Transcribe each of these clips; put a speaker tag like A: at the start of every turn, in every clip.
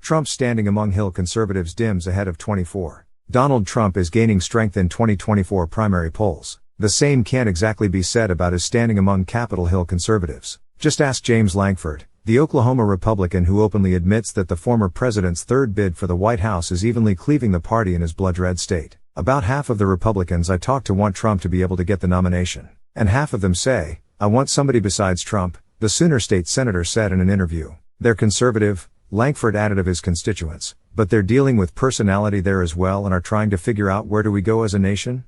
A: Trump's standing among Hill conservatives dims ahead of 24. Donald Trump is gaining strength in 2024 primary polls. The same can't exactly be said about his standing among Capitol Hill conservatives. Just ask James Lankford, the Oklahoma Republican who openly admits that the former president's third bid for the White House is evenly cleaving the party in his blood-red state. About half of the Republicans I talk to want Trump to be able to get the nomination. And half of them say, I want somebody besides Trump, the Sooner State Senator said in an interview. They're conservative, Lankford added of his constituents, but they're dealing with personality there as well and are trying to figure out where do we go as a nation?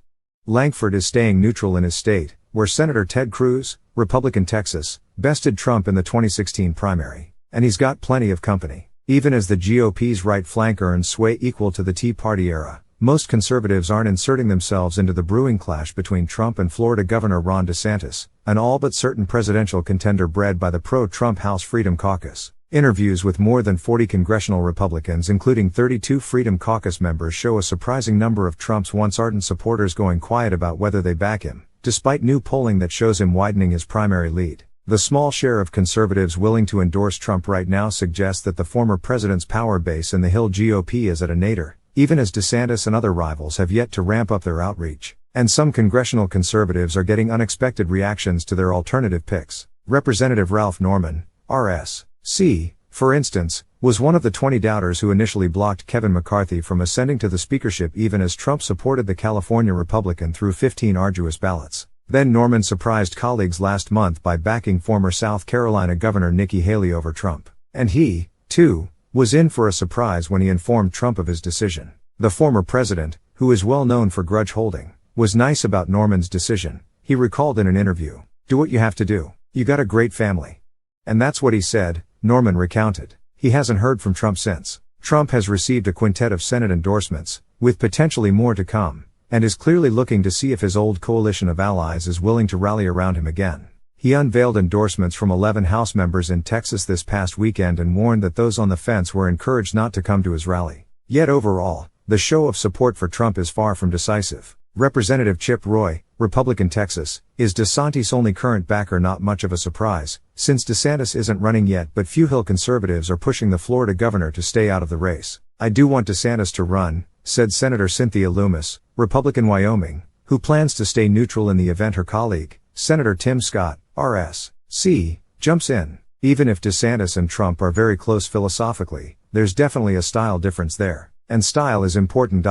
A: Lankford is staying neutral in his state, where Senator Ted Cruz, Republican Texas, bested Trump in the 2016 primary. And he's got plenty of company. Even as the GOP's right flank earns sway equal to the Tea Party era, most conservatives aren't inserting themselves into the brewing clash between Trump and Florida Governor Ron DeSantis, an all but certain presidential contender bred by the pro-Trump House Freedom Caucus. Interviews with more than 40 congressional Republicans including 32 Freedom Caucus members show a surprising number of Trump's once ardent supporters going quiet about whether they back him, despite new polling that shows him widening his primary lead. The small share of conservatives willing to endorse Trump right now suggests that the former president's power base in the Hill GOP is at a nadir, even as DeSantis and other rivals have yet to ramp up their outreach. And some congressional conservatives are getting unexpected reactions to their alternative picks. Representative Ralph Norman, R.S.C., for instance, was one of the 20 doubters who initially blocked Kevin McCarthy from ascending to the speakership even as Trump supported the California Republican through 15 arduous ballots. Then Norman surprised colleagues last month by backing former South Carolina Governor Nikki Haley over Trump. And he, too, was in for a surprise when he informed Trump of his decision. The former president, who is well known for grudge holding, was nice about Norman's decision. He recalled in an interview, "Do what you have to do. You got a great family." And that's what he said, Norman recounted. He hasn't heard from Trump since. Trump has received a quintet of Senate endorsements, with potentially more to come, and is clearly looking to see if his old coalition of allies is willing to rally around him again. He unveiled endorsements from 11 House members in Texas this past weekend and warned that those on the fence were encouraged not to come to his rally. Yet overall, the show of support for Trump is far from decisive. Representative Chip Roy, Republican Texas, is DeSantis' only current backer. Not much of a surprise, since DeSantis isn't running yet, but few Hill conservatives are pushing the Florida governor to stay out of the race. I do want DeSantis to run, said Senator Cynthia Loomis, Republican Wyoming, who plans to stay neutral in the event her colleague, Senator Tim Scott, R.S.C., jumps in. Even if DeSantis and Trump are very close philosophically, there's definitely a style difference there. And style is important.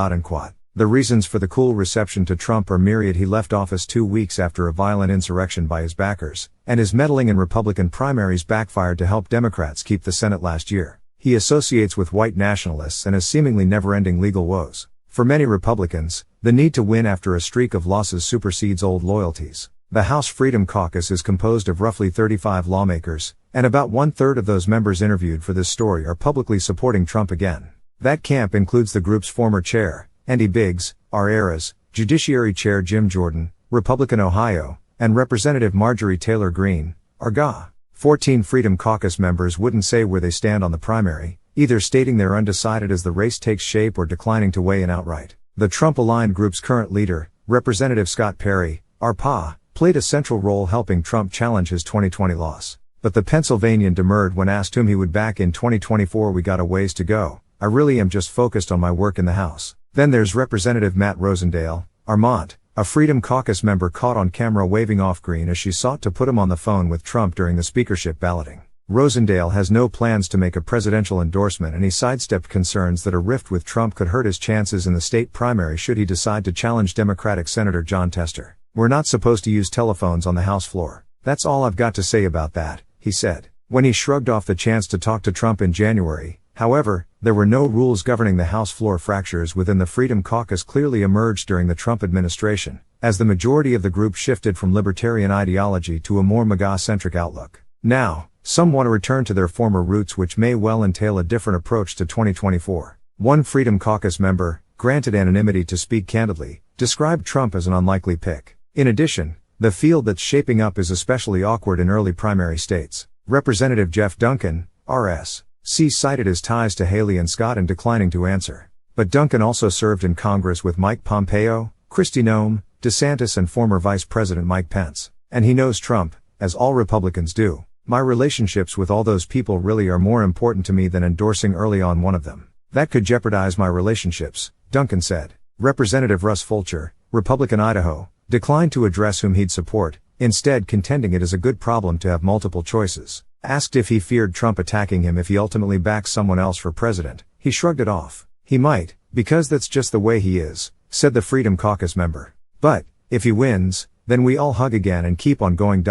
A: The reasons for the cool reception to Trump are myriad. He left office 2 weeks after a violent insurrection by his backers, and his meddling in Republican primaries backfired to help Democrats keep the Senate last year. He associates with white nationalists and has seemingly never-ending legal woes. For many Republicans, the need to win after a streak of losses supersedes old loyalties. The House Freedom Caucus is composed of roughly 35 lawmakers, and about 1/3 of those members interviewed for this story are publicly supporting Trump again. That camp includes the group's former chair, Andy Biggs, R.A.'s, Judiciary Chair Jim Jordan, Republican Ohio, and Representative Marjorie Taylor Greene, ARGA. 14 Freedom Caucus members wouldn't say where they stand on the primary, either stating they're undecided as the race takes shape or declining to weigh in outright. The Trump-aligned group's current leader, Representative Scott Perry, RPA, played a central role helping Trump challenge his 2020 loss. But the Pennsylvanian demurred when asked whom he would back in 2024. "We got a ways to go. I really am just focused on my work in the House." Then there's Representative Matt Rosendale, Vermont, a Freedom Caucus member caught on camera waving off Greene as she sought to put him on the phone with Trump during the speakership balloting. Rosendale has no plans to make a presidential endorsement, and he sidestepped concerns that a rift with Trump could hurt his chances in the state primary should he decide to challenge Democratic Senator Jon Tester. "We're not supposed to use telephones on the House floor. That's all I've got to say about that," he said. When he shrugged off the chance to talk to Trump in January, however, there were no rules governing the House floor. Fractures within the Freedom Caucus clearly emerged during the Trump administration, as the majority of the group shifted from libertarian ideology to a more MAGA-centric outlook. Now, some want to return to their former roots, which may well entail a different approach to 2024. One Freedom Caucus member, granted anonymity to speak candidly, described Trump as an unlikely pick. In addition, the field that's shaping up is especially awkward in early primary states. Representative Jeff Duncan, R.S.C. cited his ties to Haley and Scott in declining to answer. But Duncan also served in Congress with Mike Pompeo, Kristi Noem, DeSantis and former Vice President Mike Pence. And he knows Trump, as all Republicans do. My relationships with all those people really are more important to me than endorsing early on one of them. That could jeopardize my relationships, Duncan said. Representative Russ Fulcher, Republican Idaho, declined to address whom he'd support, instead contending it is a good problem to have multiple choices. Asked if he feared Trump attacking him if he ultimately backs someone else for president, he shrugged it off. He might, because that's just the way he is, said the Freedom Caucus member. But, if he wins, then we all hug again and keep on going.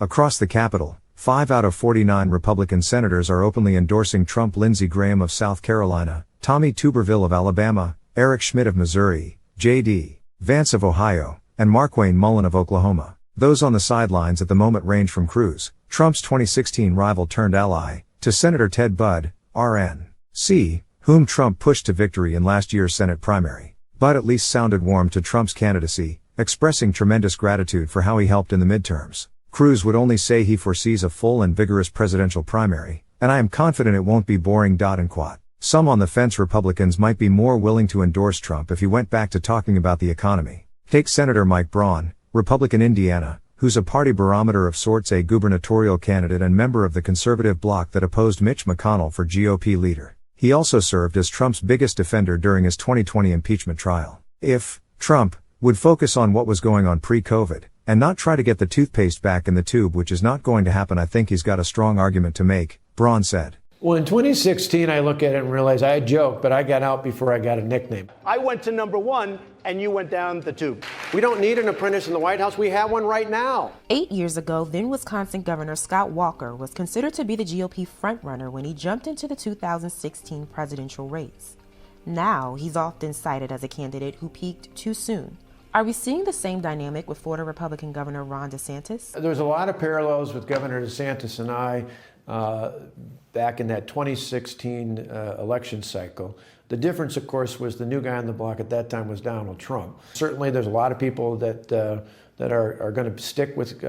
A: Across the Capitol, 5 out of 49 Republican senators are openly endorsing Trump. Lindsey Graham of South Carolina, Tommy Tuberville of Alabama, Eric Schmidt of Missouri, J.D. Vance of Ohio, and Markwayne Mullin of Oklahoma. Those on the sidelines at the moment range from Cruz, Trump's 2016 rival turned ally, to Senator Ted Budd, RNC, whom Trump pushed to victory in last year's Senate primary. Budd at least sounded warm to Trump's candidacy, expressing tremendous gratitude for how he helped in the midterms. Cruz would only say he foresees a full and vigorous presidential primary, and I am confident it won't be boring. Some on the fence Republicans might be more willing to endorse Trump if he went back to talking about the economy. Take Senator Mike Braun, Republican Indiana, who's a party barometer of sorts, a gubernatorial candidate and member of the conservative bloc that opposed Mitch McConnell for GOP leader. He also served as Trump's biggest defender during his 2020 impeachment trial. If Trump would focus on what was going on pre-COVID, and not try to get the toothpaste back in the tube, which is not going to happen, I think he's got a strong argument to make, Braun said.
B: Well, in 2016, I look at it and realize I joked, but I got out before I got a nickname.
C: I went to number one, and you went down the tube.
D: We don't need an apprentice in the White House. We have one right now.
E: 8 years ago, then Wisconsin Governor Scott Walker was considered to be the GOP frontrunner when he jumped into the 2016 presidential race. Now, he's often cited as a candidate who peaked too soon. Are we seeing the same dynamic with Florida Republican Governor Ron DeSantis?
B: There's a lot of parallels with Governor DeSantis and I back in that 2016 election cycle. The difference, of course, was the new guy on the block at that time was Donald Trump. Certainly, there's a lot of people that are going to stick with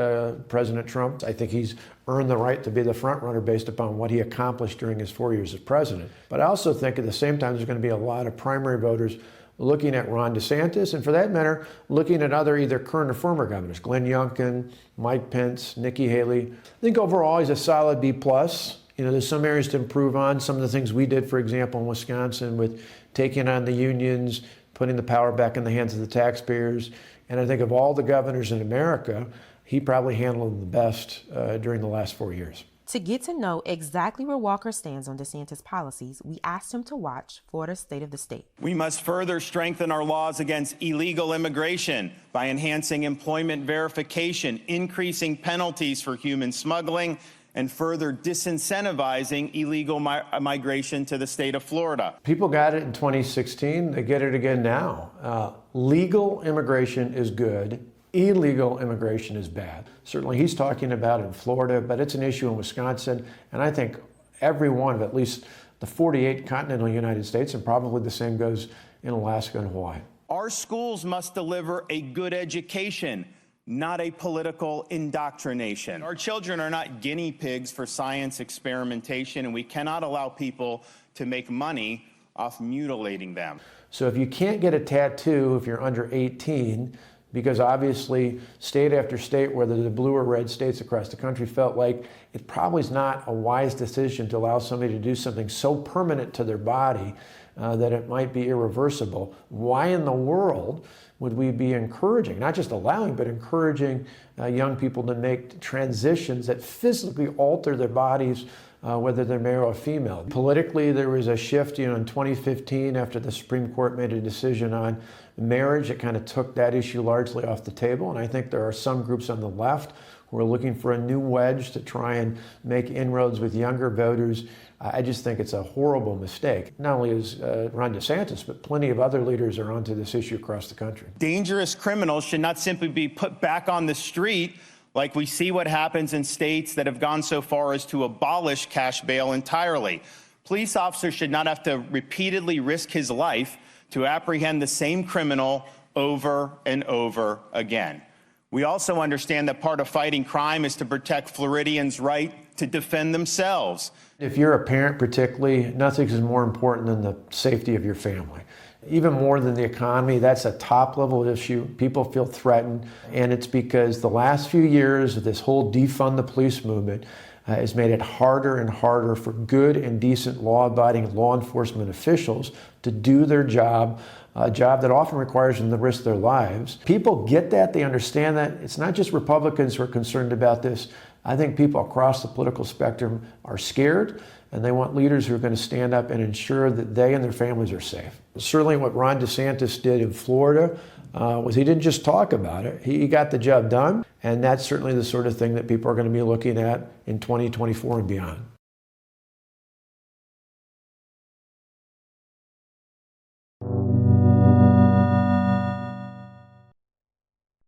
B: President Trump. I think he's earned the right to be the front runner based upon what he accomplished during his 4 years as president. But I also think at the same time, there's going to be a lot of primary voters looking at Ron DeSantis, and for that matter, looking at other either current or former governors, Glenn Youngkin, Mike Pence, Nikki Haley. I think overall he's a solid B+. There's some areas to improve on. Some of the things we did, for example, in Wisconsin with taking on the unions, putting the power back in the hands of the taxpayers. And I think of all the governors in America, he probably handled them the best during the last 4 years.
E: To get to know exactly where Walker stands on DeSantis' policies, we asked him to watch Florida's State of the State.
F: We must further strengthen our laws against illegal immigration by enhancing employment verification, increasing penalties for human smuggling, and further disincentivizing illegal migration to the state of Florida.
B: People got it in 2016. They get it again now. Legal immigration is good. Illegal immigration is bad. Certainly he's talking about it in Florida, but it's an issue in Wisconsin, and I think every one of at least the 48 continental United States, and probably the same goes in Alaska and Hawaii.
F: Our schools must deliver a good education, not a political indoctrination. Our children are not guinea pigs for science experimentation, and we cannot allow people to make money off mutilating them.
B: So if you can't get a tattoo if you're under 18, because obviously state after state, whether the blue or red states across the country, felt like it probably is not a wise decision to allow somebody to do something so permanent to their body that it might be irreversible. Why in the world would we be encouraging, not just allowing, but encouraging young people to make transitions that physically alter their bodies, whether they're male or female? Politically, there was a shift, in 2015 after the Supreme Court made a decision on marriage. It kind of took that issue largely off the table, and I think there are some groups on the left who are looking for a new wedge to try and make inroads with younger voters. I just think it's a horrible mistake. Not only is Ron DeSantis, but plenty of other leaders are onto this issue across the country.
F: Dangerous criminals should not simply be put back on the street like we see what happens in states that have gone so far as to abolish cash bail entirely. Police officers should not have to repeatedly risk his life to apprehend the same criminal over and over again. We also understand that part of fighting crime is to protect Floridians' right to defend themselves.
B: If you're a parent particularly, nothing is more important than the safety of your family. Even more than the economy, that's a top level issue. People feel threatened, and it's because the last few years of this whole defund the police movement has made it harder and harder for good and decent law-abiding law enforcement officials to do their job, a job that often requires them to risk their lives. People get that, they understand that. It's not just Republicans who are concerned about this. I think people across the political spectrum are scared, and they want leaders who are going to stand up and ensure that they and their families are safe. Certainly what Ron DeSantis did in Florida was he didn't just talk about it, he got the job done, and that's certainly the sort of thing that people are going to be looking at in 2024 and beyond.